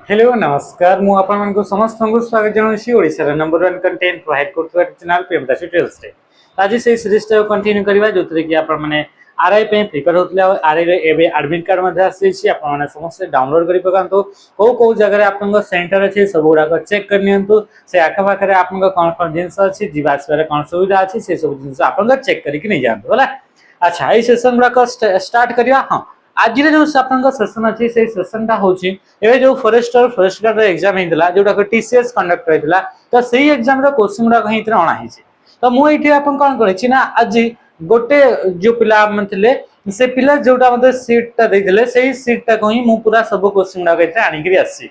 Hello नमस्कार मु आपन को समस्त को स्वागत जनाउछि ओडिसा रे नंबर 1 कंटेंट प्रोवाइड करथुवा चैनल प्रेमदास ट्यूटोरियल्स रे। आज से सीरीज टा कंटिन्यू करबा जोतरे कि आपन माने आरआई पे प्रिपेयर होतले आरआई रे एबे एडमिट कार्ड मध्ये आसी आपन माने समस्त डाउनलोड करि पकांतो को जगह रे आपन सेंटर अछि सब गुडा को चेक कर नियंतु से आखा पाखा रे आपन को कोन जिंस अछि जीवास रे कोन सुविधा अछि से सब जिंस आपन को चेक करि कि नै जानतो होला। अच्छा ए सेशन गुडा को स्टार्ट करिया। हां आज जो आपन सेशन अच्छी से सेशन टा होची एबे जो फॉरेस्ट गार्ड एग्जाम हेतला जोटा को टीसीएस कंडक्ट हेतला तो सही एग्जाम रो क्वेश्चन गुडा कहीं इतने अणा हिचे तो मु एठी आपन कोन करै ना आज गोटे जो पिला थिले से पिला जोटा मते सीट टा देथिले सही सीट टा कहीं मु पूरा सब क्वेश्चन गुडा इतने आनी करी आसी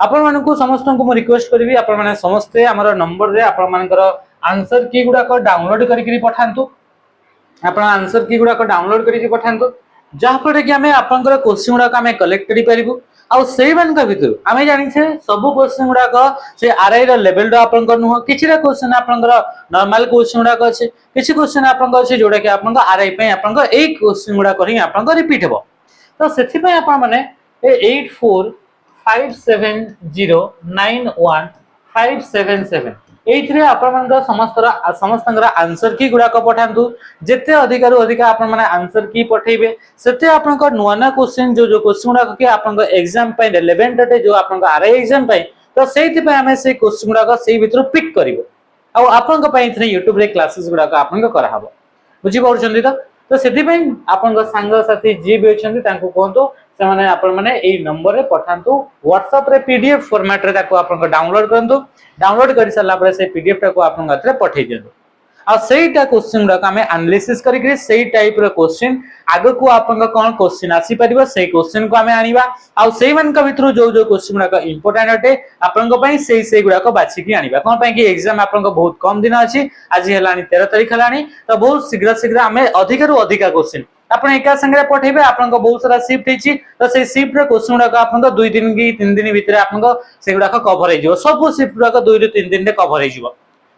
आपन मानन को समस्त को मु रिक्वेस्ट करबी आपन माने समस्त हमर नंबर रे आपन मानकर आंसर की गुडा को डाउनलोड करी करी पठांतु आपन आंसर की गुडा को डाउनलोड करी पठांतु जहाँफल कि आम आप क्वेश्चन गुड़ाक आम कलेक्ट करूँ आउ से भितर आम जानी सब क्वेश्चन गुड़ाक से आरआई लेवल आप नुह कि क्वेश्चन आप नॉर्मल क्वेश्चन गुड़ाक अच्छे किसी क्वेश्चन आप जोटा कि आप आरआई क्वेश्चन गुड़ाक आप रिपीट हे तो से 8457091577 एइथरे आपन समस्त आंसर की गुड़ाक पठांतु जेते अधिक रु अधिक आपन माने आंसर की पठेबे सेते आपन नुआ ना क्वेश्चन जो क्वेश्चन गुड़ाक के आपन एग्जाम पय रिलेवेंट अटे जो आपन आरआई एग्जाम पय तो सेति पय हमें से क्वेश्चन गुड़ाक सेही भितर पिक करिवो आ आपन पय इथरे YouTube रे क्लासेस गुड़ाक आपन करा हबो बुझी पड़छन्ती तो सेति पय आपन संग साथी जे भी अछन्ती तांको कोंतो से माने आपन माने एई नंबर रे पठांतु WhatsApp रे PDF फॉर्मेट रे ताको आपन डाउनलोड करंतु डाउनलोड कर सारा पर से पीडीएफ टा को आपन गतरे पठै दियौ आ सेहीटा क्वेश्चन गुडा हमें एनालिसिस करिक सेही टाइप रो क्वेश्चन आगो को आपन कोन क्वेश्चन आसी परिबो सेही क्वेश्चन को हमें आनिबा आ सेही मन का भितरु जो क्वेश्चन गुडा इंपोर्टेंट अटे आपन को पई सेही गुडा को बाछि कि आनिबा कोन पई कि एग्जाम आपन को बहुत कम दिन अछि आज हेलानी 13 तारिख हेलानी तो बहुत शीघ्र हमें अधिक रु अधिक क्वेश्चन आपन एका संगे पठेबे आपन को बहुत सारा शिफ्ट हिची तो से शिफ्ट रो क्वेश्चन गुडा आपन को 2 दिन की 3 दिन भीतर आपन को से गुडा कवर हे जिवो सब शिफ्ट गुडा 2 ରୁ 3 दिन रे कवर हे जिवो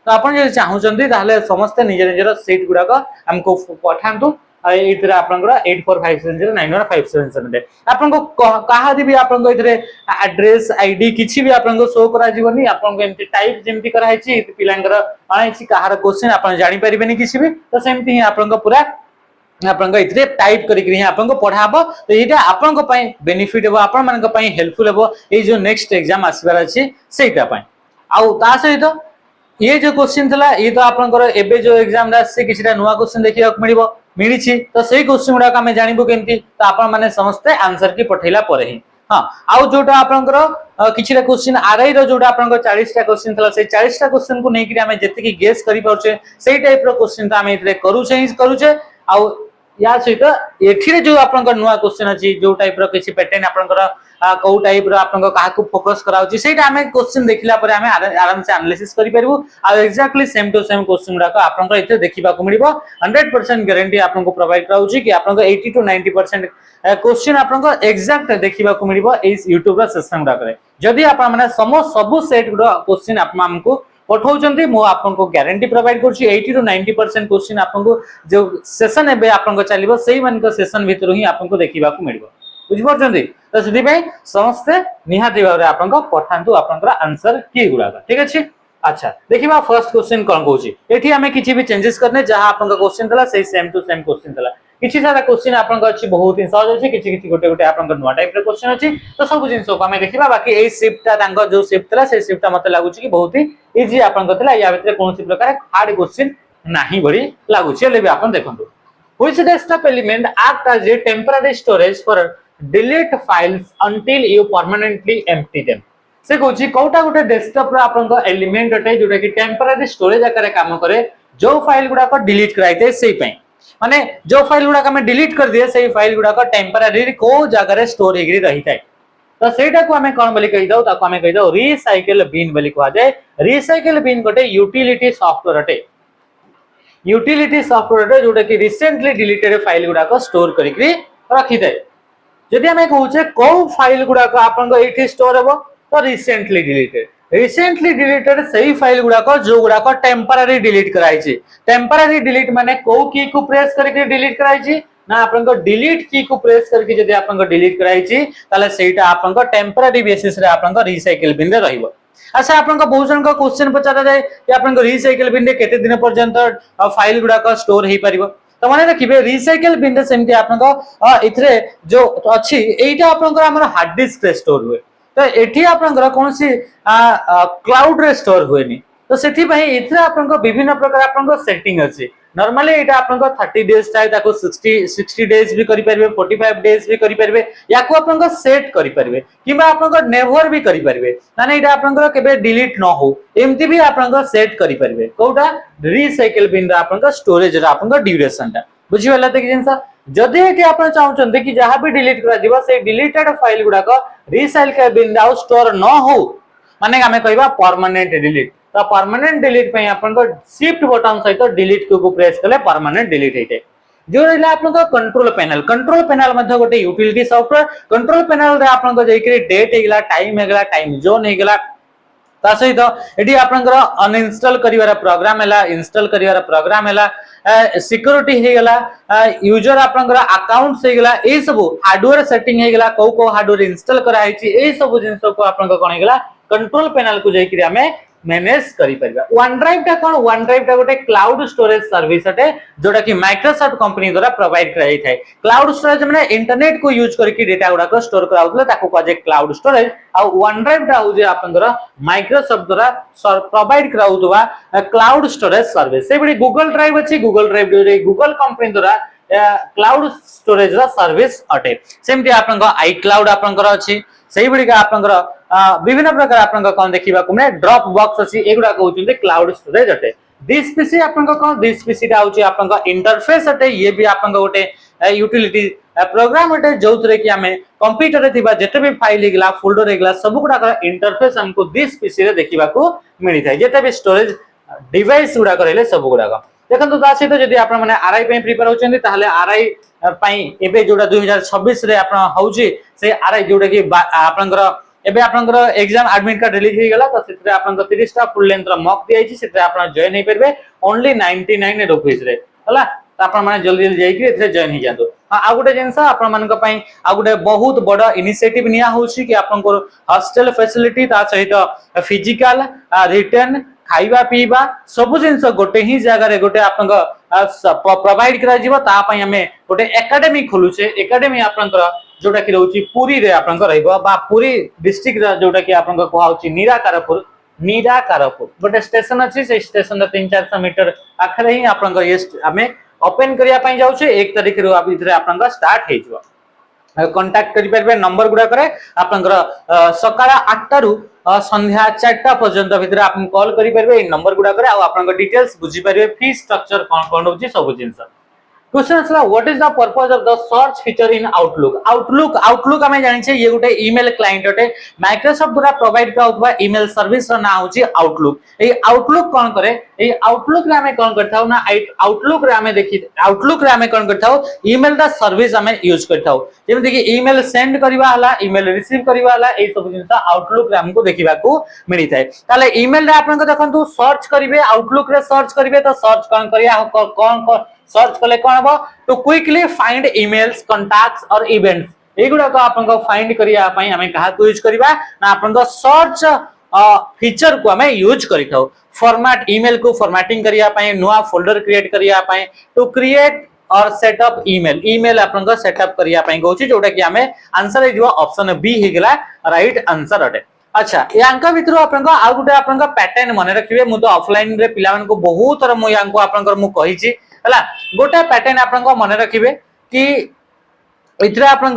तो आपन जे चाहउचंती ताहले समस्त निजे निजे सीट गुडा हमको पठांतु एइथरे आपनकर 8457091577 आपन को कहा दिबी आपन को इथरे एड्रेस आईडी किछि भी आपन को शो करा जीवनी आपन को एमती टाइप जेमती करा हिची पिलांकर आइछि कहार क्वेश्चन आपन जानि परिबेनी किछि भी तो सेमती ही आपन को पूरा आपन इतरे टाइप करिक आपन को पढ़ाबो तो एटा आपन को पई बेनिफिट हेबो आपन मन को पई हेल्पफुल हेबो ए जो नेक्स्ट एग्जाम आसीबार अछि सेटा पई आउ ता सहित ये जो क्वेश्चन थला ये तो आपन एबे जो एग्जाम रा से किछटा नुवा क्वेश्चन देखिया मिलिबो मिलिछि तो सेही क्वेश्चन गुडा का हमें जानिबो केमती तो आपन माने समस्त आंसर की पठैला परे ही हां आउ जोटा आपन किछटा क्वेश्चन आरआई रो जोटा आपन 40 टा क्वेश्चन थला से 40 टा क्वेश्चन को नेकी हमें जति की गेस करि पाउछे सेही टाइप रो क्वेश्चन तो हमें इतरे करूछे आउ या सहित एठिरे जो आपन नुवा क्वेश्चन अछि जो टाइप रो किछि पैटर्न आपन को टाइप रो आपन काहा को फोकस कराउछि सेटा हमें क्वेश्चन देखिला परे हमें आराम से एनालिसिस करि परबो आ exactly same to same question गुडा आपन इते देखिबा को मिलिबो 100% गारंटी आपन को प्रोवाइड कराउछि कि आपन 80 to 90% क्वेश्चन आपन एक्जेक्ट देखिबा को मिलिबो ए YouTube रा सेशन गुडा करे जदि आपन माने सब सेट गुडा क्वेश्चन आपन हमको पठाउचंती मो आपन को गारंटी प्रोवाइड करछि 80 to 90% क्वेश्चन आपन को जो सेशन एबे आपन को चलिबो सेही मन को सेशन भितर ही आपन को देखिबा को मिलिबो बुझ परछंती तो सेति पय समस्त निहाती भाबरे आपन को पठांतु आपन आंसर की गुडा ठीक अछि। अच्छा देखिबा फर्स्ट क्वेश्चन कोन कहूची एठी हमें किछि भी चेंजेस करने जहां आपन का क्वेश्चन थला सेही सेम टू सेम क्वेश्चन थला किछि सारा क्वेश्चन आपन का अछि बहुत ही सहज अछि किछि गोटे गोटे आपन का नुवा टाइप रे क्वेश्चन अछि तो सब जिंस को हमें देखिबा बाकी ए शिफ्ट ता तांको जो शिफ्ट थला से शिफ्ट मते लागुची कि बहुत ही इजी आपन को थला या भितरे कोनसी प्रकार हार्ड क्वेश्चन नाही बडी लागुची लेबे आपन देखंतु which desktop element act as a temporary storage for delete files until you permanently empty them से कहूची कोटा गोटे डेस्कटॉप रे आपन को एलिमेंट अटे जोटा कि टेम्पररी स्टोरेज आकार काम करे जो फाइल गुडा को डिलीट कराइते सेही पई माने जो फाइल गुडा हमें डिलीट कर दिए सेही फाइल गुडा को टेम्पररी को जगह रे स्टोर हेगरी रही थाए तो सेटा को हमें कोन बोली कहि दउ ताको हमें कहि दउ रिसाइकल बिन बोली कहा जाय रिसाइकल बिन गोटे यूटिलिटी सॉफ्टवेयर अटे यूटिलिटी सॉफ्टवेयर अटे जोटा कि रिसेंटली डिलीटेड फाइल गुडा को स्टोर करिकरी रखि थाए जदि हमें कहूचे को फाइल गुडा को आपन को एठी स्टोर हेबो तो रिसेंटली डिलीटेड सही फाइल गुडा को जो गुडा को टेम्पररी डिलीट कराई छी टेम्पररी डिलीट माने को की को प्रेस करके डिलीट कराई छी ना आपन डिलीट की को प्रेस करके जदि आपन डिलीट कराई ताले सेटा आपन टेम्पररी बेसिस रे आपन रिसाइकिल बिन रे रहइबो। अच्छा आपन बहुत जन क्वेश्चन पचारा जाए कि आपन रिसाइकिल बिन रे केते दिन पर्यंत फाइल गुडा का स्टोर हे परिबो। तो माने रखिबे रिसाइकिल बिन रे सेमति आपन इथरे जो अछि एटा आपन हमर हार्ड डिस्क रे स्टोर हुए। तो एठी आपन कोनसी क्लाउड रे स्टोर हुएनी। तो सेठी भाई इथरे आपन विभिन्न प्रकार आपन सेटिंग अछि। नॉर्मली एटा आपन 30 डेज थाए ताको 60 डेज भी करि परबे 45 डेज भी करि परबे याको आपन सेट करि परबे किबा आपन नेवर भी करि परबे माने एटा आपन केबे डिलीट न हो एमती भी आपन सेट करि परबे कोटा रिसाइकिल बिन रा आपन स्टोरेज रा आपन ड्यूरेशन ता बुझि वाला त कि जिंसा जदि एटी आपन चाहउछन कि जहां भी डिलीट करा दिबा से डिलीटेड फाइल गुडा को रिसाइकिल बिन रा स्टोर न हो माने हमें कहबा परमानेंट डिलीट। तो परमानेंट डिलीट पे आपन शिफ्ट बटन सहित डिलीट को प्रेस कले परमानेंट डिलीट हेते। जो रहला आपन कंट्रोल पैनल मध्ये गोटे यूटिलिटी सॉफ्टवेयर कंट्रोल पैनल रे आपन जेकरी डेट हेगला टाइम जोन हेगला ता सहित एटी आपन अनइंस्टॉल करिवार प्रोग्राम हैला इंस्टॉल करिवार प्रोग्राम हैला सिक्योरिटी हेगला यूजर आपन अकाउंट हेगला ए सब हार्डवेयर सेटिंग हेगला को हार्डवेयर इंस्टॉल करा हेची ए सब जिंस को आपन कोन हेगला कंट्रोल पैनल को जेकरी हमें मैनेज करि परिबा। वन ड्राइव ता कोन वन ड्राइव ता गोटे क्लाउड स्टोरेज सर्विस अटे जोटा कि माइक्रोसॉफ्ट कंपनी द्वारा प्रोवाइड कराई थाए। क्लाउड स्टोरेज माने इंटरनेट को यूज करके डेटा गुडा को स्टोर कराउतले ताको कजे क्लाउड स्टोरेज आ वन ड्राइव ता होजे आपन द्वारा माइक्रोसॉफ्ट द्वारा प्रोवाइड कराउतबा क्लाउड स्टोरेज सर्विस। से बडी गूगल ड्राइव अछि गूगल ड्राइव जो गूगल कंपनी द्वारा क्लाउड स्टोरेज रा सर्विस अटे। सेमति आपन आई क्लाउड आपन अछि सही बडी का आपन विभिन्न प्रकार आपन कोन देखिबा को माने ड्रॉप बॉक्स अछि एगुडा कहउछन क्लाउड स्टोरेज अटे। दिस पीसी आपन कोन दिस पीसी ता होछि आपन इंटरफेस अटे ये भी आपन गोटे यूटिलिटी प्रोग्राम अटे जोथरे कि हमें कंप्यूटर रे थिबा जेते भी फाइल हेगला फोल्डर हेगला सब गुडा का इंटरफेस हमको दिस पीसी रे देखिबा को मिलि थाय जेते भी स्टोरेज डिवाइस गुडा करले सब गुडा का देखंतु ता सहित जदि आपन माने आरआई पे प्रिपेयर होचंदी ताहले आरआई पई एबे जोडा 2026 रे आपन होउची से आरआई जोडा कि आपनकर एबे आपनकर एग्जाम एडमिट कार्ड रिलीज हे गेला तो सेतरे आपन 30 टा फुल लेंथ रा मॉक दियाइची सेतरे आपन जॉइन हे परबे ओनली 99 रुपीस रे हला त आपन माने जल्दी जल्दी जाई कि एतरे जॉइन हे जातो। हां आ गुटे जेंसा आपन मानक पई आ गुटे बहुत बडा इनिशिएटिव निया होउची कि आपन को हॉस्टल फैसिलिटी ता सहित फिजिकल रिटर्न खाइबा पीबा सब जिंस गोटे ही जगह रे गोटे आपन प्रोवाइड करा जीवो ता पई हमें गोटे एकेडमी खोलुचे एकेडमी आपन जोटा कि रहउची पुरी रे आपन रहइबो बा पुरी डिस्ट्रिक्ट जोटा कि आपन को कहउची निराकारपुर गोटे स्टेशन अछि से स्टेशन रे 3-400 मीटर आखरे ही आपन ये हमें ओपन करिया पई जाउ छे 1 तारिख रे अब इधरे आपन स्टार्ट हे जिवो। कांटेक्ट करि परबे नंबर गुडा करे आपन सकाळ 8 रु संध्या 4टा पर्यंत भितर आपन कॉल करि परबे ए नंबर गुडा करे आ आपन डिटेल्स बुझी परबे फी स्ट्रक्चर कोन होची सब जिंस। क्वेश्चन असला what is the purpose of the search feature in outlook हमें जानि छे ये गोटे ईमेल क्लाइंट अटे माइक्रोसॉफ्ट द्वारा प्रोवाइड कराउतबा ईमेल सर्विस रा नाम होची आउटलुक। ए आउटलुक कोन करे ए आउटलुक रे हमें कोन करथाउ ना आउटलुक रे हमें देखि आउटलुक रे हमें कोन करथाउ ईमेल दा सर्विस हमें यूज करथाउ जेमति कि ईमेल सेंड करबा हला ईमेल रिसीव करबा हला ए सब जिंसा आउटलुक रे हमको देखिबा को मिली थाए। ताले ईमेल रे आपन को देखंतु सर्च करिवे आउटलुक रे सर्च करिवे तो सर्च कोन करिया कोन सर्च कले कोन हबो to quickly find emails contacts और इवेंट्स एगुडा को आपन को फाइंड करिया पई हमें कहा को यूज करबा ना आपन को सर्च फीचर को हमें यूज करिथाउ फॉर्मेट ईमेल को फॉर्मेटिंग करिया पई नुवा फोल्डर क्रिएट करिया पई टू क्रिएट और सेटअप ईमेल आपन को सेटअप करिया पई गोची जोटा कि हमें आंसर हिजो ऑप्शन बी हे गेला राइट आंसर अटे। अच्छा यांका भितरो आपन को आ गुटे आपन को पैटर्न माने रखिबे मु तो ऑफलाइन रे पिलावन को बहुत तर मु यांको आपन को मु कहिची हला गोटे पैटर्न आपन को माने रखिबे कि इतरा आपन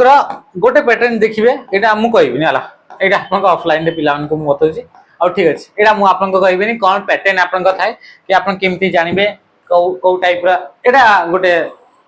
गोटे पैटर्न देखिबे एटा मु कहबिनी हला एटा आपन को ऑफलाइन रे पिलावन को मु बतौची और ठीक अछि एटा मु आपन को कहबिनी कोन पैटर्न आपन को थाए कि आपन केमती जानिबे को टाइप रा एटा गोटे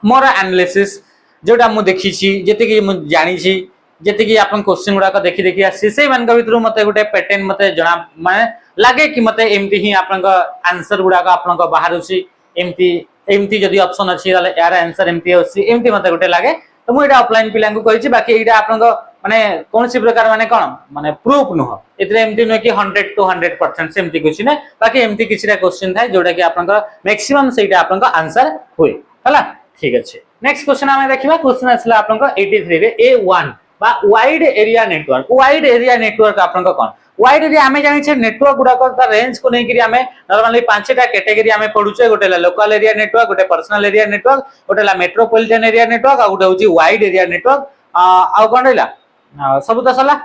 मोर एनालिसिस जोटा मु देखिची जेते कि मु जानिची जेते कि आपन क्वेश्चन गुडा को देखि देखि आसी से मान का भितरु मते गोटे पैटर्न मते जना माने लागे कि मते एमती ही आपन को आंसर गुडा को आपन को बाहरुची एमती जदि ऑप्शन अछि ताले यार आंसर एमती अछि एमती मते गोटे लागे तो मु एटा ऑफलाइन पिलां को कहिची बाकी एटा आपन को माने कोनसी प्रकार माने कोन माने प्रूफ नुह एतरे एमती न कि 100 to 100% सेमती कुछ नै बाकी एमती किछरा क्वेश्चन थाय जोटा कि आपन को मैक्सिमम सेटा आपन को आंसर होय हला ठीक अछि। नेक्स्ट क्वेश्चन आमे देखिबा क्वेश्चन आसला आपनका 83 रे A1 बा वाइड एरिया नेटवर्क आपनका कोन वाइड एरिया हमें जानि छे नेटवर्क गुडा का रेंज को नै करी हमें नॉर्मली पांचटा कैटेगरी हमें पढुछे गोटे लोकल एरिया नेटवर्क गोटे पर्सनल एरिया नेटवर्क गोटे मेट्रोपॉलिटन एरिया नेटवर्क आ गोटे होची वाइड एरिया नेटवर्क आ कोन रहला सब तो सला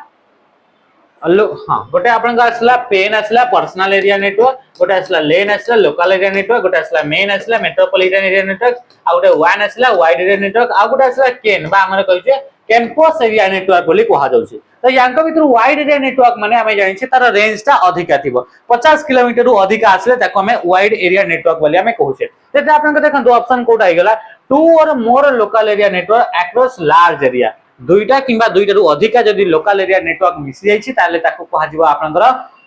हाँ गोटे आपन आसला पेन आसला पर्सनल एरिया नेटवर्क गोटे आसला लेन आसला लोकल एरिया नेटवर्क गोटे आसला मेन आसला मेट्रोपॉलिटन एरिया नेटवर्क आ गोटे वन आसला वाइड एरिया नेटवर्क आ गोटे आसला केन बा हमरे कहै कैंपस एरिया नेटवर्क बोली कहा जाउछि तो यांक भीतर वाइड एरिया नेटवर्क माने हमें जानि छै तार रेंज ता अधिका थिबो 50 किलोमीटर रु अधिका आसले ताको हमें वाइड एरिया नेटवर्क बोली हमें कहै छै तेते आपन के देखन दो ऑप्शन कोटा आइ गेला two or more local area network across large area दुईटा किंबा दुईटा रु अधिका जदी लोकल एरिया नेटवर्क मिसि जाई छि ताले ताको कहा जिवो आपनकर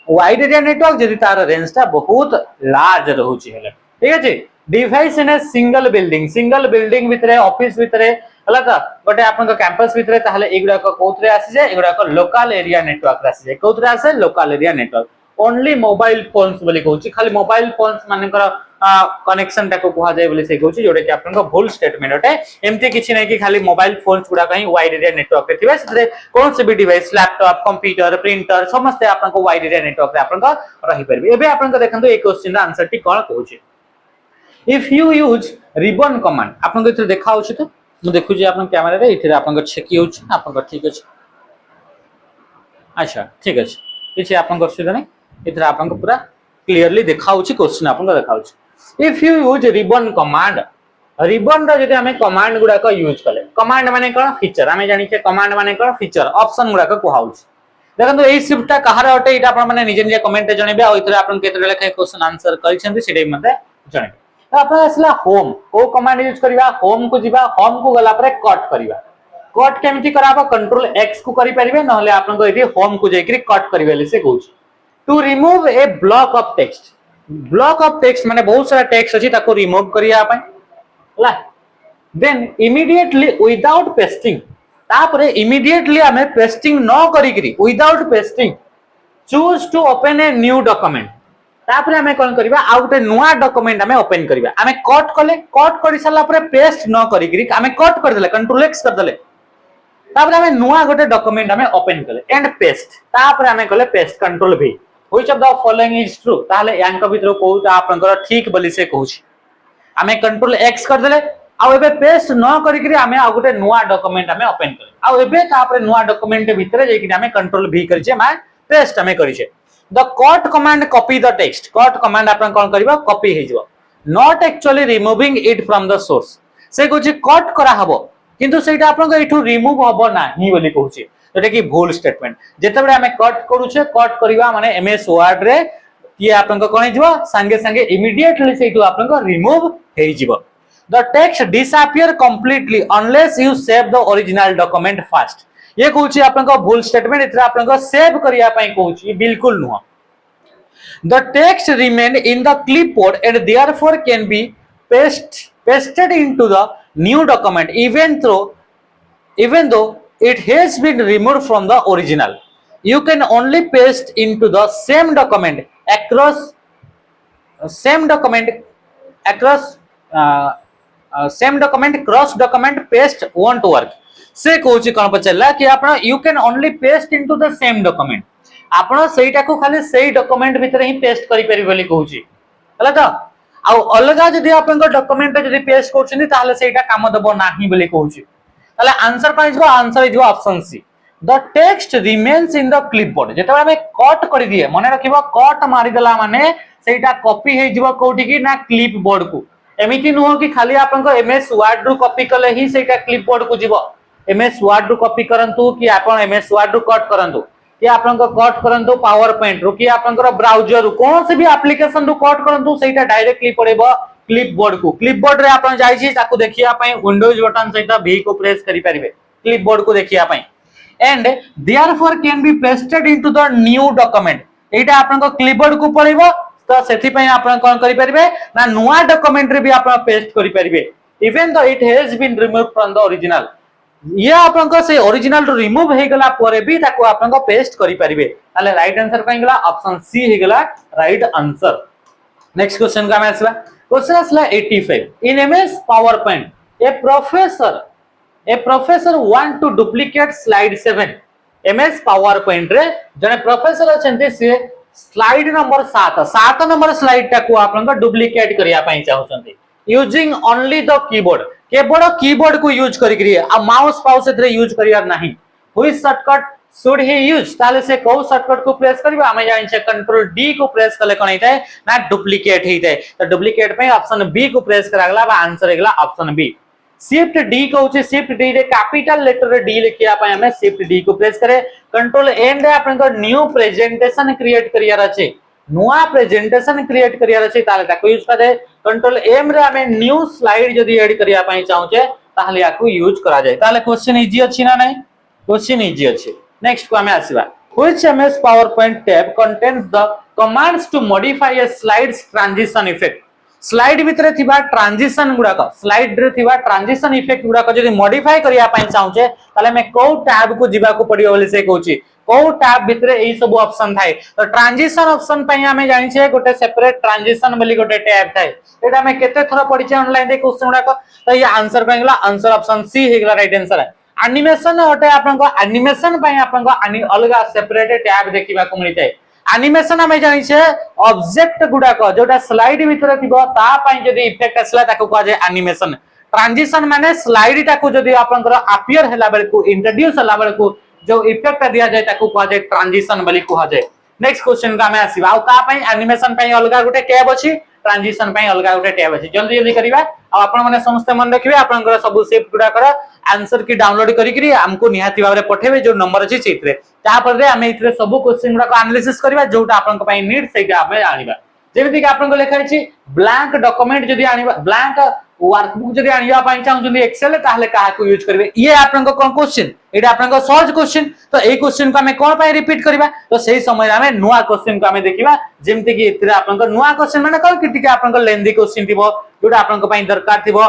वाइड एरिया नेटवर्क जदी तार रेंज ता बहुत लार्ज रहउछि हेले ठीक अछि device in a single building भितरे ऑफिस भितरे हला का बटे आपन कैंपस भितरे ताहले एगुडा को कोथरे आसी जाय एगुडा को लोकल एरिया नेटवर्क आसी जाय कोथरे आसे local area network only mobile phones बोली कहउछि खाली मोबाइल फोन्स मानकर कनेक्शन टाको कहा जाय बोली से कहउछि जोडे कि आपन को भूल स्टेटमेंट होटे एम्ति किछि नै कि खाली मोबाइल फोन्स गुडा कहीं वाइड एरिया नेटवर्क रे थिबे सेतरे कोन से भी डिवाइस लैपटॉप कंप्यूटर प्रिंटर समस्त आपन को वाइड एरिया नेटवर्क रे आपन को रहि परबे एबे आपन को देखंतु ए क्वेश्चन रा आंसर टी कोन कहउछि if you use ribbon command आपन को इथे देखा होछि तो मु देखु जे आपन कैमरा रे इथे आपन को छेकी होछि आपन को ठीक अछि अच्छा ठीक अछि किछि आपन को सुविधा नै इथे आपन को पूरा क्लियरली देखा होछि क्वेश्चन आपन को देखा होछि if you use ribbon command ribbon रा जदि हमें कमांड गुडा को यूज करले कमांड माने कोन फीचर हमें जानि छे कमांड माने कोन फीचर ऑप्शन गुडा को कहा होछि देखंतु एई शिफ्टटा कहार अटे इटा आपन माने निजे निजे कमेंट रे जणेबे आ इथे आपन केते लेखा क्वेश्चन आंसर करिसेंती सेडे मते जणेबे तो आपन असला होम ओ कमांड यूज करिवा होम को जिबा होम को गला पर कट करिवा कट केमिति कराबो कंट्रोल एक्स को करि परिबे नहले आपन को इथे होम को जेकरी कट करिवेले से कहउछि to remove a block of text माने बहुत सारा टेक्स्ट अछि ताको रिमूव करिया पय ला देन इमीडिएटली विदाउट पेस्टिंग तापरे इमीडिएटली हमें पेस्टिंग न करिकरी without pasting choose to open a new document तापरे हमें कोन करबा आ गोटे नुवा डॉक्यूमेंट हमें ओपन करबा हमें कट करि साला परे पेस्ट न करिकरी हमें कट कर देले कंट्रोल एक्स कर देले तापरे हमें नुवा गोटे डॉक्यूमेंट हमें ओपन करले एंड पेस्ट तापरे हमें करले pest control we which of the following is true ताले यांक भीतर कोउटा आपनकर ठीक बोली से कहूछि हमें कंट्रोल एक्स कर देले आ एबे पेस्ट न करिकरी हमें आ गोटे नुवा डॉक्यूमेंट हमें ओपन करले आ एबे तापरे नुवा डॉक्यूमेंट भीतर जेकि हमें कंट्रोल वी करिछे मा पेस्ट हमें करिछे the cut command copy the text cut command आपन कोन करबा कॉपी हे जबो not actually removing it from the source से कहूछि कट करा हबो किंतु सेटा आपन को एठू रिमूव हबो नाही बोली कहूछि जेटा कि भूल स्टेटमेंट जेते बडे हमें कट करूछे कट करबा माने एमएस वर्ड रे कि आपन को कोन हे जबो संगे संगे इमीडिएटली सेठू आपन को रिमूव हे जबो the text disappear completely unless you save the original document first ये कहूछि आपन को भूल स्टेटमेंट इतरा आपन को सेव करिया पई कहूछि बिल्कुल नुह the text remain in the clipboard and therefore can be pasted into the new document even though it has been removed from the original you can only paste into the same document across cross document paste won't work से कहूछि कोन पचला कि आपण you can only paste into the same document आपण सेटा को खाली सेही document भीतर ही paste करि परिबे बोली कहूछि हला त आ अलगा जदी आपण को डॉक्यूमेंट जदी पेस्ट करछनी ताले सेटा काम दबो नाही बोली कहूछि ताले आंसर पाइ जो answer is option see the text remains in the clipboard जेता हमें कट करि दिए माने रखिबो कट मारि देला माने सेटा कॉपी हे जिवो कोठी की ना क्लिपबोर्ड को एमिति नुहो कि खाली आपण को एमएस वर्ड रु कॉपी कले ही सेटा क्लिपबोर्ड को जिवो एमएस वर्ड रु कॉपी करंतु कि आपण एमएस वर्ड रु कट करंतु कि आपण को कट करंतु पावर पॉइंट रु कि आपण को ब्राउजर रु कोन से भी एप्लीकेशन रु कट करंतु सेटा डायरेक्टली पड़ेबो क्लिपबोर्ड रे आपण जाई छी ताकू देखिया पई विंडोज बटन सेटा भी को प्रेस करि परिबे क्लिपबोर्ड को देखिया पई and therefore can B pasted into the new document एटा आपण को क्लिपबोर्ड को पड़ेबो तो सेथि पई आपण कोन करि परिबे ना नुवा डॉक्यूमेंट रे भी आपण पेस्ट करि परिबे even though it has been removed from the original ये आपन को से ओरिजिनल रो रिमूव हे गला परे भी ताको आपन को पेस्ट करि परिबे ताले राइट आंसर कहि गला ऑप्शन सी हे गला राइट आंसर नेक्स्ट क्वेश्चन का आसला क्वेश्चन आसला 85 in MS power point a professor want to duplicate slide 7 MS power point रे जने प्रोफेसर अछंती से स्लाइड नंबर 7 नंबर स्लाइड टाको आपन डुप्लिकेट करिया पई चाहउछंती यूजिंग ओनली द कीबोर्ड केवल कीबोर्ड को यूज करी आ माउस पाउस एथरे यूज करियार नाही which shortcut should he use ताले से को शॉर्टकट को प्रेस करबा हमें जानि छै कंट्रोल डी को प्रेस करले कोन हेतै ना डुप्लीकेट हेतै तो डुप्लीकेट पे ऑप्शन बी को प्रेस करागला बा आंसर हेगला ऑप्शन बी शिफ्ट डी को छै शिफ्ट डी रे कैपिटल लेटर रे डी लिखिया पय हमें शिफ्ट डी को प्रेस करे कंट्रोल एन रे आपन को न्यू प्रेजेंटेशन क्रिएट करियार अछि नुआ प्रेजेंटेशन क्रिएट करियार अछि ताले ताको यूज करे कंट्रोल एम रे हमें न्यू स्लाइड जदी ऐड करिया पय चाहू छे ताले याको यूज करा जाय ताले क्वेश्चन इजी अछि ना नहीं क्वेश्चन इजी अछि नेक्स्ट को हमें आसीबा which ms powerpoint tab contains the commands to modify a slides transition effect slide भितरे थिबा ट्रांजिशन गुडा को स्लाइड रे थिबा ट्रांजिशन इफेक्ट गुडा को जदी मॉडिफाई करिया पय चाहू छे ताले मैं को टैब को जिबा को पडियो बोले से कहूची को टैब भितरे एई सब ऑप्शन थाए तो ट्रांजिशन ऑप्शन पय हमें जानि छे गोटे सेपरेट ट्रांजिशन बोली गोटे टैब थाए एटा मैं केते थरा पढि छे ऑनलाइन दे क्वेश्चन गुडा को तो ये आंसर पयगला आंसर ऑप्शन सी हेगला राइट आंसर है एनिमेशन ओटे आपन को एनिमेशन पय आपन को अलगा सेपरेट टैब देखिबा को मिलते एनिमेशन हमें जानि छे ऑब्जेक्ट गुडा को जोटा स्लाइड भीतर थिबो ता पय जदी इफेक्ट असला ताको कह जाय एनिमेशन ट्रांजिशन माने स्लाइड टाको जदी आपन को अपीयर हला बेल को इंट्रोड्यूस हला बेल को जो इफेक्ट दिया जाय ताको कह जाय ट्रांजिशन बोली कह जाय नेक्स्ट क्वेश्चन का में आसीबा आ का पय एनिमेशन पय अलगा गुटे टैब अछि ट्रांजिशन पय अलगा गुटे टैब अछि जल्दी जल्दी करिबा आ आपण माने समस्त मन रखिबे आपन को सब शिफ्ट गुडा कर आंसर की डाउनलोड करी करी हमको निहाती भाबरे पठेबे जो नंबर अछि चित्रे ता पर रे हमें इतरे सब क्वेश्चन गुडा को एनालिसिस करबा जोटा आपन को पय नीड सेटा हमें आनिबा जेमिति कि आपन को लिखा अछि ब्लैंक डॉक्यूमेंट जदी आनिबा ब्लैंक वर्कबुक जदी आनिबा पय चाहू जदी एक्सेल ताहले काहा को यूज करबे ये आपन को कोन क्वेश्चन एटा आपन को सहज क्वेश्चन तो ए क्वेश्चन को हमें कोन पय रिपीट करबा तो सही समय हमें नुवा क्वेश्चन को हमें देखिबा जेमिति कि इतरे आपन को नुवा क्वेश्चन माने कोन कि टिके आपन को लेंदी क्वेश्चन थिबो जोटा आपन को पय दरकार थिबो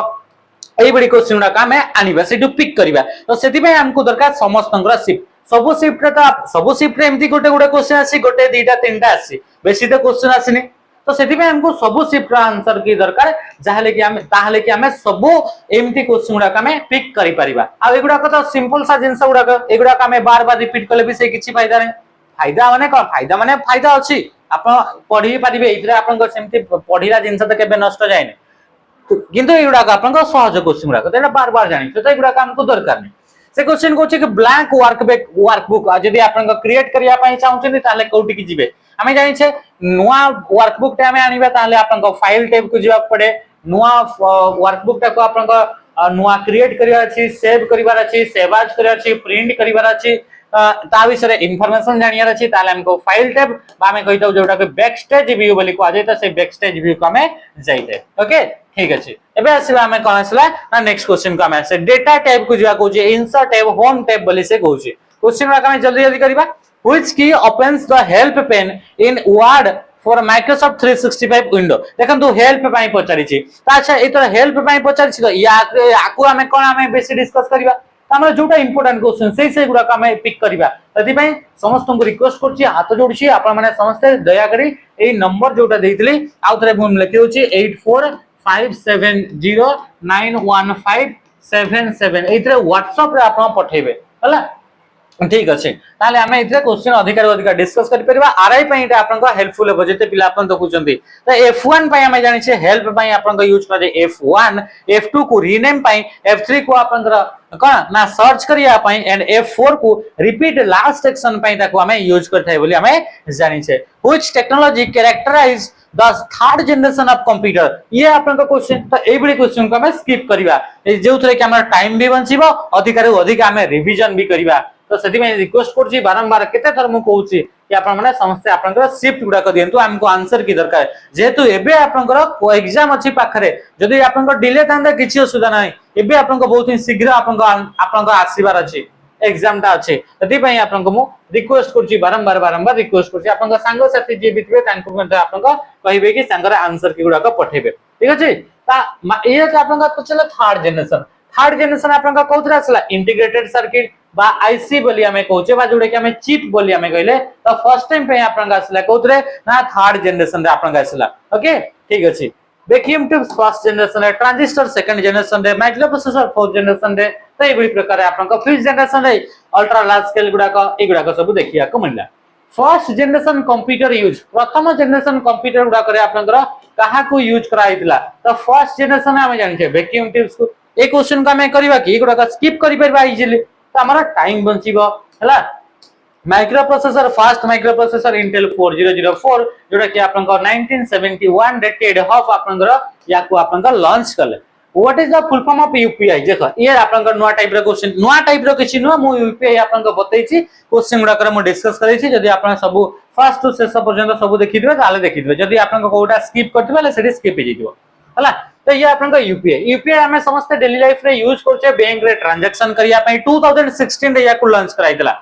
एई बडी क्वेश्चन गुडा का हमें आनिबा सेटु पिक करबा तो सेति पे हमको दरकार समस्तंगर शिफ्ट सब शिफ्ट रे एमती गोटे गोटे क्वेश्चन आसी गोटे दीटा तीनटा आसी बेसी तो क्वेश्चन आसीनी तो सेति पे हमको सब शिफ्ट रा आंसर की दरकार जाहले कि हमें सब एमती क्वेश्चन गुडा का हमें पिक करि परिबा आ एगुडा को तो सिंपल सा जिंस गुडा को एगुडा का हमें बार बार रिपीट करले भी से किछि फायदा नै फायदा माने फायदा अछि आपण पढि परिबे इतरे आपण को सेमती पढिला जिंस त केबे नष्ट जाय नै किंतु एगुडा का आपण को सहज क्वेश्चन गुडा को तेना बार बार जानि तो एगुडा का हमको दरकार नै से क्वेश्चन को कि ब्लैंक वर्कबुक जदी आपण को क्रिएट करिया पय चाहउछन ताले कोठी की जिवे हमें जानि छे नुवा वर्कबुक टे हमें आनिबा ताले आपण को फाइल टैब को जिवा पड़े नुवा वर्कबुक टा को आपण को नुवा क्रिएट करिया अछि सेव करिवार अछि सेव एज करिया अछि प्रिंट करिवार अछि ता विषय इंफॉर्मेशन जानियार अछि ताले हमको फाइल टैब बा हमें कहितो जोटा के बैकस्टेज व्यू बोली को आजे त से बैकस्टेज व्यू को हमें जाइते ओके ठीक अछि एबे आसीबा हमें कोन आसला ना नेक्स्ट क्वेश्चन को हमें से डेटा टैब को जिवा कहू जे इंसर्ट टैब होम टैब बोली से कहू जे क्वेश्चन रा हमें जल्दी जल्दी करबा व्हिच की opens the help pain in word for Microsoft 365 window देखन तो हेल्प पई पचारि छी त अच्छा ए तो हेल्प पई पचारि छी तो या आकु हमें कोन हमें बेसी डिस्कस करबा हमरा जोटा इंपोर्टेंट क्वेश्चन से गुडा का हमें पिक करबा तदि पई समस्त को रिक्वेस्ट करछी हाथ जोडछी आपण माने समस्त दया करी ए नंबर जोटा देइतली आ उतरे हम लिखि होची 8457091577 एथरे व्हाट्सएप रे आपण पठेबे हला ठीक अछि ताले हमें इतरे क्वेश्चन अधिकार अधिकार डिस्कस करि परबा आरआई पई एटा आपन को हेल्पफुल हो जते पिला आपन देखुचंती त F1 पई हमें जानि छे हेल्प पई आपन को यूज करे F1 F2 को रीनेम पई F3 को आपन कोन ना सर्च करिया पई एंड F4 को रिपीट लास्ट एक्शन पई ताको हमें यूज करथाय बोली हमें जानि छे which technology characterize the third generation of computer ये आपन को क्वेश्चन तो ए बडी क्वेश्चन को हमें स्किप करबा जेउथरे कि हमर टाइम भी बंचिबो अधिकार अधिक हमें रिवीजन भी करबा तो सेति में रिक्वेस्ट करछि बारंबार केते थर मु कहूछि कि आपन माने समस्त आपन को शिफ्ट गुडा को दियंतु हमको आंसर की दरकार जेतु एबे आपन को एग्जाम अछि पाखरे जदी आपन को डिले थांदा किछि असुविधा नै एबे आपन को बहुत ही शीघ्र आपन को आसीबार अछि एग्जाम ता अछि तति पई आपन को मु रिक्वेस्ट करछि बारंबार रिक्वेस्ट करछि आपन को संग साथी जे बितबे तांको मते आपन को कहिबे कि संगर आंसर की गुडा को पठेबे ठीक अछि ता ये आपन को पछले थर्ड जनरेशन आपन को कोथरा असला इंटीग्रेटेड सर्किट बा आईसी बोली हमें कहूचे बा जोडे कि हमें चिप बोली हमें कहले तो फर्स्ट टाइम पे आपन का असला कोथरे ना थर्ड जनरेशन रे आपन का असला ओके ठीक अछि वैक्यूम ट्यूब्स फर्स्ट जनरेशन रे, ट्रांजिस्टर सेकंड जनरेशन रे, माइक्रो प्रोसेसर फोर्थ जनरेशन रे, तो एबडी प्रकार आपन फिफ्थ जनरेशन रे अल्ट्रा लार्ज स्केल गुडा को एगुडा को सब देखिया को मिलला। फर्स्ट जनरेशन कंप्यूटर यूज, प्रथम जनरेशन कंप्यूटर गुडा करे आपनकर कहा को यूज कराइतला, तो फर्स्ट जनरेशन में हम जानि छे वैक्यूम ट्यूब्स को। ए क्वेश्चन का मैं करबा कि एगुडा को स्किप करि परबा इजीली, तो हमारा टाइम बंचिबो हला। Micro processor fast micro processor Intel 4004 जोटा कि आपनका 1971 डेटेड हफ आपनका या को आपनका लॉन्च करले। What is the full form of UPI देखो ये आपनका नुवा टाइप रो क्वेश्चन, नुवा टाइप रो किछि नुवा मु यूपीआई आपनका बतैछि क्वेश्चन गुडा कर मु डिस्कस करैछि। जदि आपन सब फर्स्ट टू शेष पर्यंत सब देखि दिबे ताले देखि दिबे, जदि आपनका कोटा स्किप करथिबे सेठी स्किप हे जिवो हला। तो ये आपनका यूपीआई यूपीआई हमें समस्त डेली लाइफ रे यूज करछे बैंक रे ट्रांजैक्शन करिया पई 2016 रे या को लॉन्च कराइतला।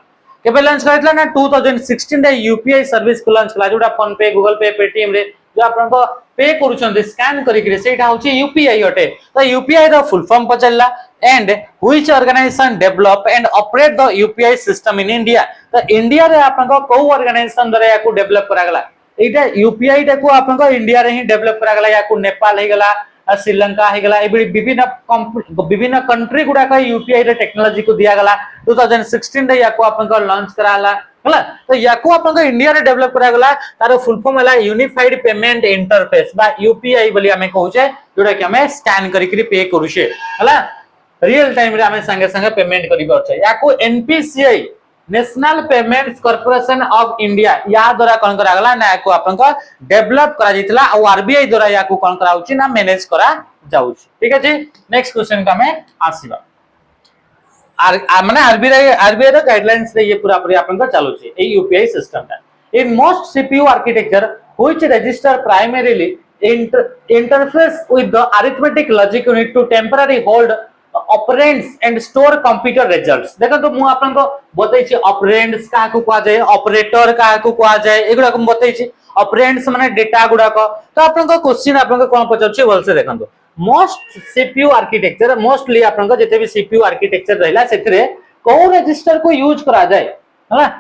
केबे लॉन्च कराइतला ना 2016 रे यूपीआई सर्विस को लॉन्च कला, जोटा फोन पे गूगल पे पेटीएम रे जो आपन को पे करूछन स्कैन करि के सेटा होची यूपीआई अटे। तो यूपीआई रो फुल फॉर्म पचला and which organisation develop and operate the UPI system in India. तो इंडिया रे आपन को को ऑर्गेनाइजेशन द्वारा या को डेवलप करा गला, एटा यूपीआई टा को आपन को इंडिया रे ही डेवलप करा गला, या को नेपाल हे गला, श्रीलंका हे गला, एबडी विभिन्न कंट्री गुडा का यूपीआई रे टेक्नोलॉजी को दिया गला 2016 रे या को आपन को लॉन्च कराला हला। तो या को आपन को इंडिया रे डेवलप करा गला, तार फुल फॉर्म हला यूनिफाइड पेमेंट इंटरफेस बा यूपीआई बोली हमें कहूचे, जोटा कि हमें स्कैन करि के पे करूछे हला, रियल टाइम रे हमें संगे संगे पेमेंट करि परछे। या को NPCI national payments corporation of India या द्वारा कोन करा गला ना को आपन को डेवलप करा जितला, और आरबीआई द्वारा या को कोन कराउची ना मैनेज करा जाउची। ठीक है जी, नेक्स्ट क्वेश्चन का मैं आसीबा माने आरबीआई रो गाइडलाइंस रे ये पूरा पूरी आपन को चालुची ए यूपीआई सिस्टम ता। In most CPU architecture which register primarily interface with the arithmetic logic unit to temporarily hold operands and store computer results। देखो तो मु आपन को बतै छी ऑपरेंड्स का को कहा जाय, ऑपरेटर का को कहा जाय, एगुडा को बतै छी। ऑपरेंड्स माने डेटा गुडा को, तो आपन को क्वेश्चन आपन को कोन पचर छी बोल से देखंतो। मोस्ट सीपीयू आर्किटेक्चर मोस्टली आपन को जते भी सीपीयू आर्किटेक्चर रहला सेतरे को रजिस्टर को यूज करा जाय हला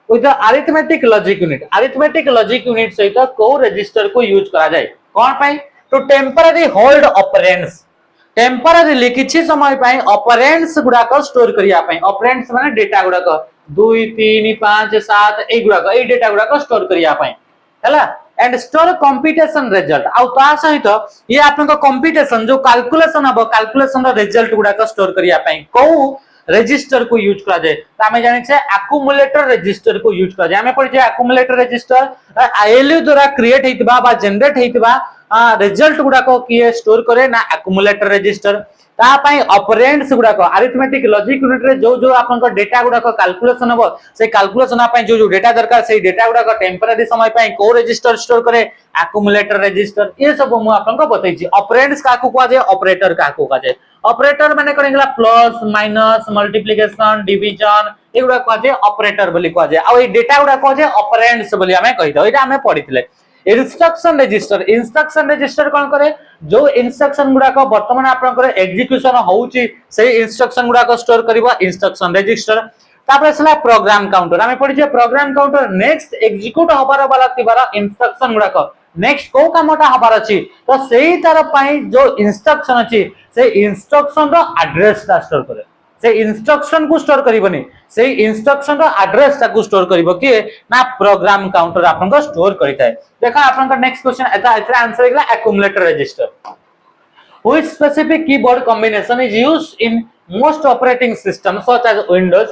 with the arithmetic logic unit, arithmetic logic unit सहित को रजिस्टर को यूज करा जाय कोन पई to temporary hold operands, temporarily किछि समय पई ऑपरेंड्स गुडा को स्टोर करिया पई। ऑपरेंड्स माने डेटा गुडा को 2 3 5 7 ए गुडा को ए डेटा गुडा को स्टोर करिया पई हला। एंड स्टोर कंप्यूटेशन रिजल्ट आउ ता सहित ये आपन को कंप्यूटेशन जो कैलकुलेशन हबो, कैलकुलेशन रो रिजल्ट गुडा को स्टोर करिया पई को रजिस्टर को यूज करा जाए। तो हमें जानि छे एक्युमुलेटर रजिस्टर को यूज करा जाए। हमें पढ़ि छे एक्युमुलेटर रजिस्टर आईएलयू द्वारा क्रिएट हेतिबा बा जनरेट हेतिबा रिजल्ट गुडा को किए स्टोर करे ना एक्युमुलेटर रजिस्टर। ता पई ऑपरेंड्स गुडा को अरिथमेटिक लॉजिक यूनिट रे जो जो आपन को डेटा गुडा को कैलकुलेशन हबो, से कैलकुलेशन पई जो जो डेटा दरकार से डेटा गुडा को टेम्पररी समय पई को रजिस्टर स्टोर करे एक्युमुलेटर रजिस्टर। ये सब मु आपन को बतै छी। ऑपरेंड्स का को कहा जाय, ऑपरेटर का को कहा जाय। ऑपरेटर माने कोन गेला प्लस माइनस मल्टीप्लिकेशन डिवीजन एगुडा कहा जाय ऑपरेटर बोली कहा जाय। आ ए डेटा गुडा कहा जाय ऑपरेंड्स बोली हमें कहितो, एटा हमें पढिथिले। इंस्ट्रक्शन रजिस्टर कोन करे, जो इंस्ट्रक्शन गुडा को वर्तमान आपन करे एग्जीक्यूशन होउची से इंस्ट्रक्शन गुडा को स्टोर करबो इंस्ट्रक्शन रजिस्टर। तापर सला प्रोग्राम काउंटर, हमें पढि जे प्रोग्राम काउंटर नेक्स्ट एग्जीक्यूट होबार वाला तिबार इंस्ट्रक्शन गुडा को नेक्स्ट को कामटा हबार अछि, तो सेही तार पई जो इंस्ट्रक्शन अछि से इंस्ट्रक्शन रो एड्रेस ता स्टोर करे, से इंस्ट्रक्शन को स्टोर करिवनी, से इंस्ट्रक्शन रो एड्रेस ता को स्टोर करिवो कि ना प्रोग्राम काउंटर आपन को स्टोर करिताय। देखा आपन का नेक्स्ट क्वेश्चन एटा आंसर हेगला accumulator register. Which specific keyboard combination is used in most operating system such as Windows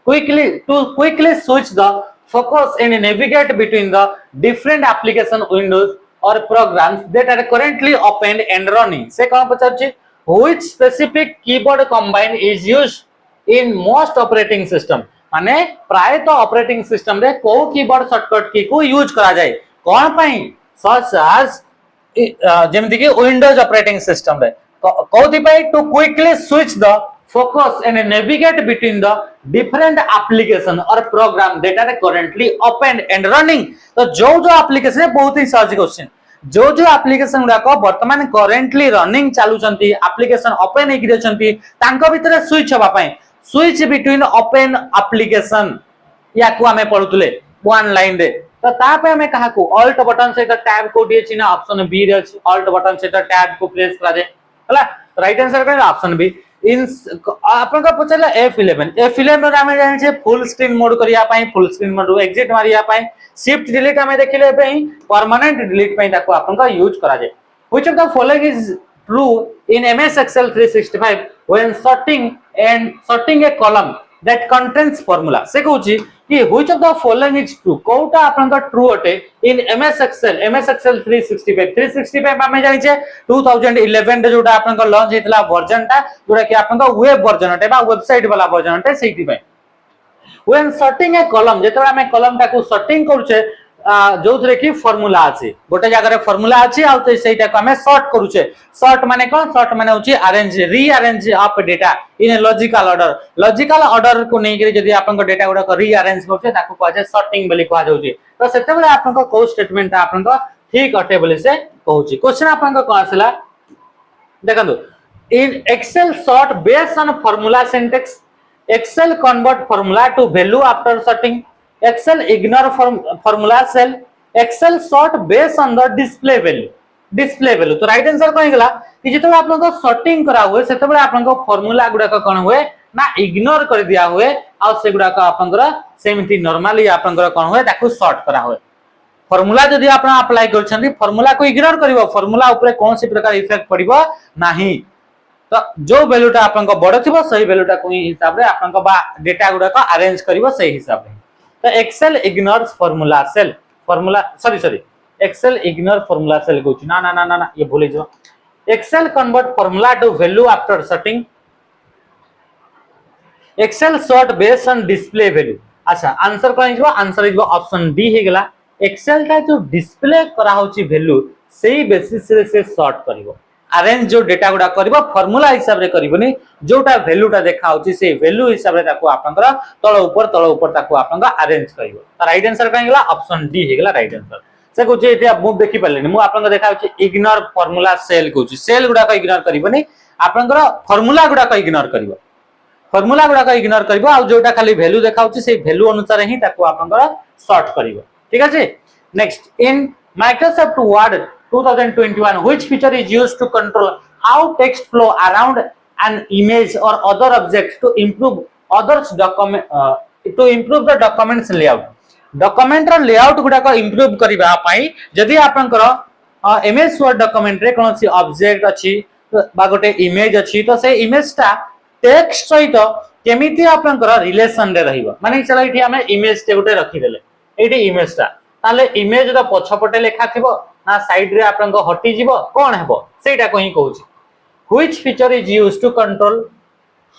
quickly switch the focus and navigate between the different application windows or programs that are currently opened and running। से कौन पचार छी which specific keyboard combine is used in most operating system, माने प्राय तो operating system रे को keyboard shortcut की को यूज करा जाय कोन पई सच एज जेमति कि विंडोज ऑपरेटिंग सिस्टम रे कोथि पई to quickly switch the focus and navigate between the different application or program that are currently open and running। तो जो जो एप्लीकेशन है बहुत ही सहज क्वेश्चन, जो जो एप्लीकेशन गुडा को वर्तमान करेंटली रनिंग चालू छंती एप्लीकेशन ओपन हेकि छंती तांको भितर स्विच होबा पई स्विच बिटवीन ओपन एप्लीकेशन या को हमें पढुतले वन लाइन रे तो तापे हमें कहा को ऑल्ट बटन से टैब कोडी अछि ना ऑप्शन बी रे अछि ऑल्ट बटन से टैब को प्रेस करा जाय हला राइट आंसर करें ऑप्शन बी इन आपन का पचला F11 रे हमें जानि छे फुल स्क्रीन मोड करिया पई full screen mode exit Maria पई शिफ्ट डिलीट हमें देखिले पई परमानेंट डिलीट पई ताको आपन का यूज करा जाय which of the following is true in MS Excel 365 when sorting a column that contains formula से कहूची कि which of the following is true Kota आपन का ट्रू अटे इन MS Excel 365 हमें जानि छे 2011 रे जोटा आपन का लॉन्च हेतला वर्जन टा जोटा कि आपन का वेब वर्जन अटे बा वेबसाइट वाला वर्जन अटे सेति पय when sorting a column जेतबा हमें कॉलम टा को sorting करूचे जो थरे की फार्मूला अछि गोटे जगह रे फार्मूला अछि आ तो सेटा को हमें सॉर्ट करूचे सॉर्ट माने कोन सॉर्ट माने होची rearrange of data in logical order को नै के यदि आपन को डेटा गुडा को रीअरेंज करछे ताको कहै छै सॉर्टिंग बोली कहै जाउची तो सेते बेले आपन को को स्टेटमेंट आपन को ठीक अटे बोली से कहूची क्वेश्चन आपन को कोन आसला देखंदो in Excel sort based on formula syntax Excel convert formula to value after sorting. Excel ignore formula cell. Excel sort based on the display value. Display value. तो राइट आंसर कहीं गला कि जेतबे आपन को सॉर्टिंग करा हुए सेतबे आपन को फार्मूला गुडा का कोन हुए ना इग्नोर कर दिया हुए आ से गुडा का आपन को सेमति नॉर्मली आपन को कोन हुए ताको सॉर्ट करा हुए फार्मूला जदी आपन अप्लाई करछंती फार्मूला को इग्नोर करिवो फार्मूला ऊपर कोन से प्रकार इफेक्ट पड़िबो नाही तो जो वैल्यूटा आपन को बड़ थिबो सही वैल्यूटा कोई हिसाब रे आपन को बा डेटा गुडा को अरेंज करिवो सही हिसाब रे तो Excel ignores formula cell formula sorry Excel ignore formula cell कहू ना ना ना ना ये भूले जो Excel convert formula to value after sorting Excel sort based on display value अच्छा आंसर कोन हिजबो आंसर हिजबो ऑप्शन डी हे गेला एक्सेल का जो डिस्प्ले करा होची वैल्यू सेही बेसिस रे से सॉर्ट करिवो अरेंज जो डेटा गुडा करबो फार्मूला हिसाब रे करबोनी जोटा वैल्यूटा देखा होची से वैल्यू हिसाब रे ताको आपनकर तळ ऊपर ताको आपनका अरेंज करिवो त राइट आंसर काई गेला ऑप्शन डी हे गेला राइट आंसर से कोचे एटा मु देखि पल्लेनी मु आपनका देखा होची इग्नोर फार्मूला सेल कोची सेल गुडा को इग्नोर करबोनी आपनकर फार्मूला गुडा को इग्नोर करिवो फार्मूला गुडा को इग्नोर करिवो आ जोटा खाली वैल्यू देखा होची से वैल्यू अनुसार ही ताको आपनकर सॉर्ट करिवो ठीक अछि next in Microsoft word 2021 which feature is used to control how text flow around an image or other objects to improve the documents layout document ro layout गुडा को improve करिबा पई जदी आपनकर MS Word document रे कोनसी object अछि बा गोटे इमेज अछि तो से इमेज ता टेक्स्ट सहित केमिति आपनकर रिलेशन रे रहिबो माने चला इठी हमें इमेज ते गोटे रखि देले एठी इमेज ता ताले इमेज रो पछपटे लेखा थिबो ना साइड रे आपन को हटी जीवो कोन हेबो सेटा कोही कहूची which feature is used to control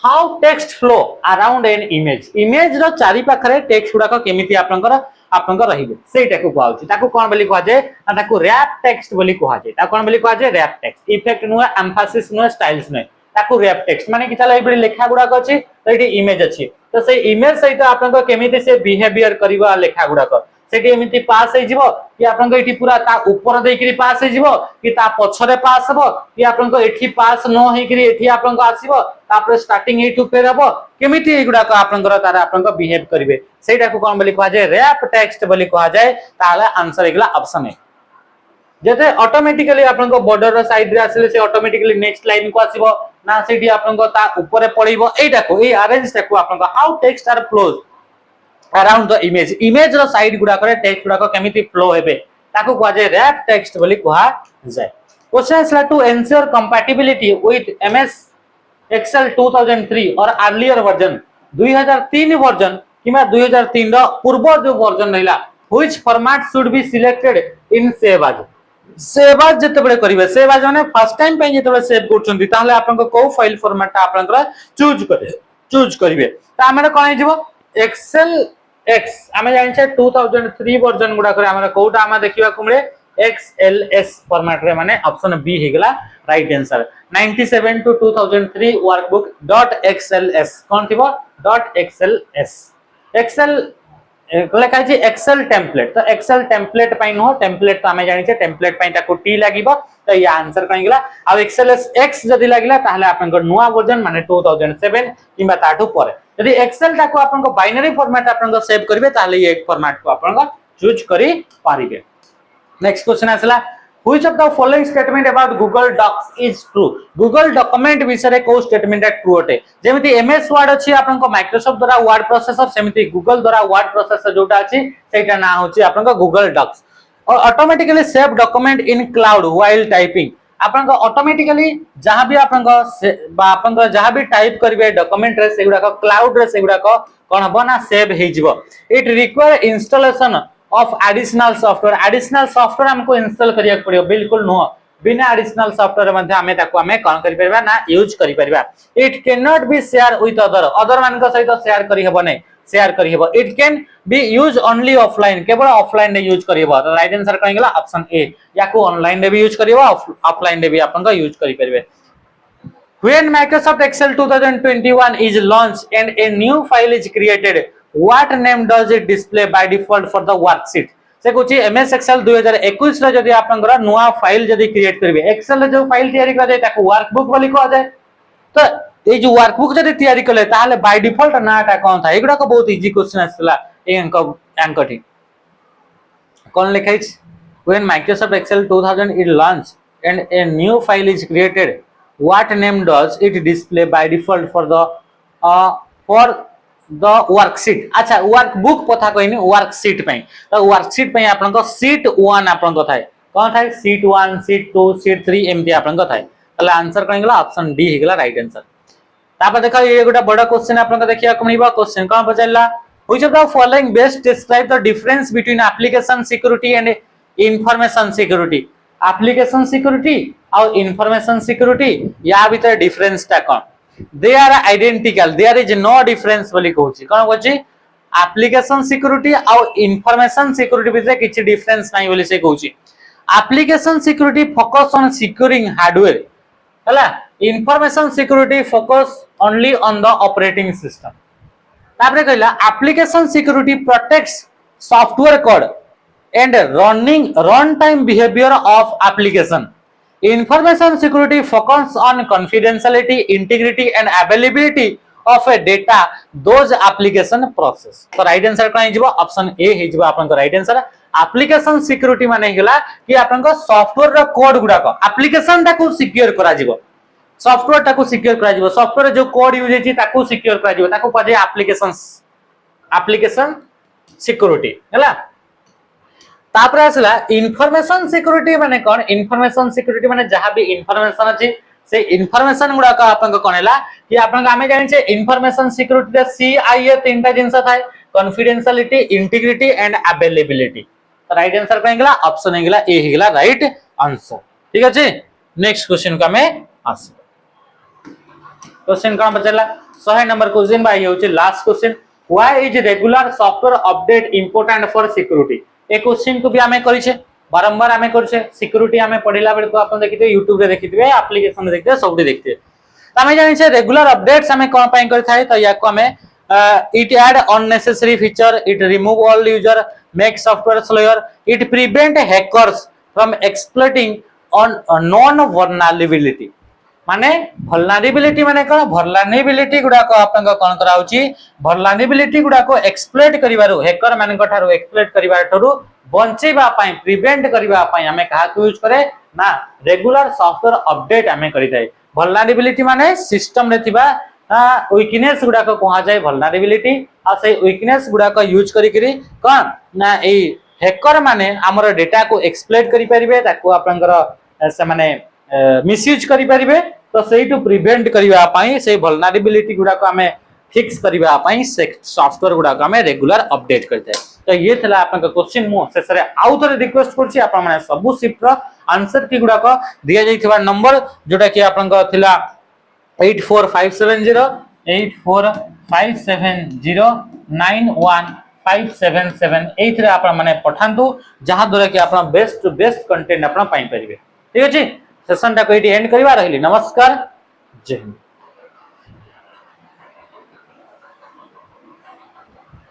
how text flow around an image रो चारि पाखरे टेक्स्ट गुडा को केमिति आपन को रहिबो सेटा को कहूची ताको कोन बोली कहा जाय ताको रैप टेक्स्ट बोली कहा जाय ता कोन बोली कहा जाय रैप टेक्स्ट इफेक्ट नुवा एम्फासिस नुवा स्टाइल्स नै ताको रैप टेक्स्ट माने कि चला एबडी लेखा गुडा को अछि तो एठी इमेज अछि तो से इमेज सहित आपन को केमिति से बिहेवियर करबा लेखा गुडा को सेठी एमिति पास हे जिवो कि आपन को एठी पूरा ता ऊपर देकरी पास हे जिवो कि ता पछरे पास हबो कि आपन को एठी पास न हे करी एठी आपन को आसीबो तापर स्टार्टिंग एठू फेर हबो केमिति एगुडा को आपन को तारा आपन को बिहेव करिवे सेटा को कोन बोली कहा जाय रैप टेक्स्ट बोली कहा जाय ताले आंसर एगला ऑप्शन है जते ऑटोमेटिकली आपन को बॉर्डर रो साइड रे आसीले से ऑटोमेटिकली नेक्स्ट लाइन को आसीबो ना सेठी आपन को ता ऊपर पड़िबो एटा को ए अरेंज ताको आपन को how text are flows around the image रो साइड गुडा करे टेक्स्ट गुडा को केमिति फ्लो हेबे ताको कहा जाय रैप टेक्स्ट बोली कहा जाय question is to ensure compatibility with MS Excel 2003 और अर्लियर वर्जन 2003 वर्जन किमा 2003 रो पूर्व जो वर्जन रहला which format should be selected in save as जते बडे करिवे सेव एज माने फर्स्ट टाइम पे जते बडे सेव करछंती ताहले आपन को फाइल फॉर्मेट आपन को चूज करिवे ता हमरे कोन हिजबो Excel X आमे जानि छै 2003 वर्जन गुडा करे हमरा कोटा आमे देखिबा कुमळे XLS फॉर्मेट रे माने ऑप्शन बी हे गेला right answer 97 to 2003 workbook .xls कोन थिबो .xls एक्सेल लेखा छै एक्सेल टेम्पलेट तो एक्सेल टेम्पलेट पई नो टेम्पलेट तो आमे जानि छै टेम्पलेट पई ताको टी लागिबो तो या आंसर कहि गेला आ एक्सेलएस एक्स जदी लागिला ताहले आपन को नुवा वर्जन माने 2007 किबा ताठू परे यदि एक्सेल ताको आपन को बाइनरी फॉर्मेट आपन को सेव करबे ताहले ये फॉर्मेट को आपन को यूज करी पारिबे। नेक्स्ट क्वेश्चन आसला which of the following statement about Google Docs is true. Google document विषय को स्टेटमेंट ट्रू अटे जेमिति एमएस वर्ड अछि आपनको माइक्रोसॉफ्ट द्वारा वर्ड प्रोसेसर सेमिति गूगल द्वारा वर्ड प्रोसेसर जोटा अछि सेटा ना होछि आपनको गूगल डॉक्स और automatically save document in cloud while typing आपनको ऑटोमेटिकली जहां भी आपनको जहां भी टाइप करबे डॉक्यूमेंट रे सेगुडा को क्लाउड रे सेगुडा को कोन हबो ना सेव हे जिवो। It require installation of additional software हमको इंस्टॉल करिया पड़ियो बिल्कुल नो बिना एडिशनल सॉफ्टवेयर मध्ये हमें ताको हमें कोन करि परबा ना यूज करि परबा। It can not be share with other मान को सहित शेयर करि हबो नै शेयर करि हबो। It can be use only offline केवल ऑफलाइन रे यूज करि हबो। राइट आंसर कहि गेला ऑप्शन ए याको ऑनलाइन रे भी यूज करि हबो ऑफलाइन रे भी आपन को यूज करि परबे। When Microsoft Excel 2021 is launched and a new file is created, what name does it display by default for the worksheet? से कुछ MS Excel 2021 रे जदी आपनकर नया फाइल जदी क्रिएट करबे एक्सेल रे जो फाइल तैयारी कर जाय ताको वर्कबुक बोली कह जाय। तो ए जो वर्कबुक जदी तैयारी करले ताले बाय डिफॉल्ट नाटा कोन था एगुडा को बहुत इजी क्वेश्चन आसला ए अंकटी कोन लिखाइ When Microsoft Excel 2000 is launched and a new file is created, what name does it display by default for the worksheet? अच्छा वर्कबुक पथा कहनी वर्कशीट पे तो वर्कशीट पे आपन को शीट 1 आपन को थाय कोन थाय शीट 1 शीट 2 शीट 3 एमती आपन को थाय तले आंसर कहि गेला ऑप्शन डी हे गेला राइट आंसर। तापर देखा ये गोटा बड़ा क्वेश्चन आपन को देखिया कमनिबा क्वेश्चन कोन बचाइला which of the following best describe the difference between application security and information security. Application security और इंफॉर्मेशन सिक्योरिटी या भीतर डिफरेंस ता कोन they are identical there is no difference बोली कहूची कोन कहूची एप्लीकेशन सिक्योरिटी और इंफॉर्मेशन सिक्योरिटी भीतर किछि डिफरेंस नाही बोली से कहूची। Application security focus on securing hardware हला information security focus only on the operating system. तापरे कहला application security protects software code and runtime behavior of application. Information security focus on confidentiality, integrity and availability of a data those application process. तो right answer कौन हिजबो option A हिजबो आपन को right answer. Application security माने हिला कि आपन को software रा कोड गुडा को एप्लीकेशन ता को सिक्योर करा जिवो सॉफ्टवेयर ता को सिक्योर करा जिवो सॉफ्टवेयर जो कोड यूज हेची ता को सिक्योर करा जिवो ता को पजे एप्लीकेशन सिक्योरिटी हला। तापर आसला इनफॉरमेशन सिक्योरिटी माने कोन इनफॉरमेशन सिक्योरिटी माने जहां भी इनफॉरमेशन अछि से इनफॉरमेशन गुडा का आपन को कोनला कि आपन हमें जानि छे इनफॉरमेशन सिक्योरिटी रे सीआईए तीनटा जिंस थाय कॉन्फिडेंशियलिटी इंटीग्रिटी एंड अवेलेबिलिटी। तो राइट आंसर कहि गेला ऑप्शन हे गेला ए हे गेला राइट आंसर। ठीक अछि नेक्स्ट क्वेश्चन का में आस क्वेश्चन का बचला 100 नंबर क्वेश्चन बा ये होचे last question why is regular software update important for security. A question को भी हमें करिसे बारंबार हमें करिसे सिक्योरिटी हमें पढिला बेल को आपन देखिते YouTube रे देखिते एप्लीकेशन रे देखिते सबडी देखिते हमें जानि छे रेगुलर अपडेट्स हमें कोन पई करि थाए तो या को हमें it add unnecessary feature it remove all user make software slower it prevent hackers from exploiting on non vulnerability माने वल्नरेबिलिटी माने कोन वल्नरेबिलिटी गुडा को आपन को कोन कराउची वल्नरेबिलिटी गुडा को एक्सप्लॉइट करिवारो हैकर मान को थारो एक्सप्लॉइट करिवार थारो बंचेबा पई प्रिवेंट करिवा पई हमें कहा को यूज करे ना रेगुलर सॉफ्टवेयर अपडेट हमें करि थाए। वल्नरेबिलिटी माने सिस्टम रे थिबा वीकनेस गुडा को कहा जाय वल्नरेबिलिटी आ से वीकनेस गुडा को यूज करी करी कोन ना ए हैकर माने हमर डेटा को एक्सप्लॉइट करि परिबे ताको आपनकर से माने मिसयूज करि परिबे तो सेही टू प्रिवेंट करिवा पई से वल्नरेबिलिटी गुडा को हमें फिक्स करिवा पई से सॉफ्टवेयर गुडा को हमें रेगुलर अपडेट करते। तो ये थला आपन का क्वेश्चन मु शेषरे आउ थरे रिक्वेस्ट करछि आपन माने सब शिफ्ट रो आंसर की गुडा को दिया जाइथिबा नंबर जोटा कि आपन का थिला 84570 845709157 एथरे आपन माने पठांतु जहां द्वारा कि आपन बेस्ट टू बेस्ट कंटेंट आपन पाई परिबे। ठीक अछि सेशन टा को एंड करबा रहली नमस्कार जय हिंद।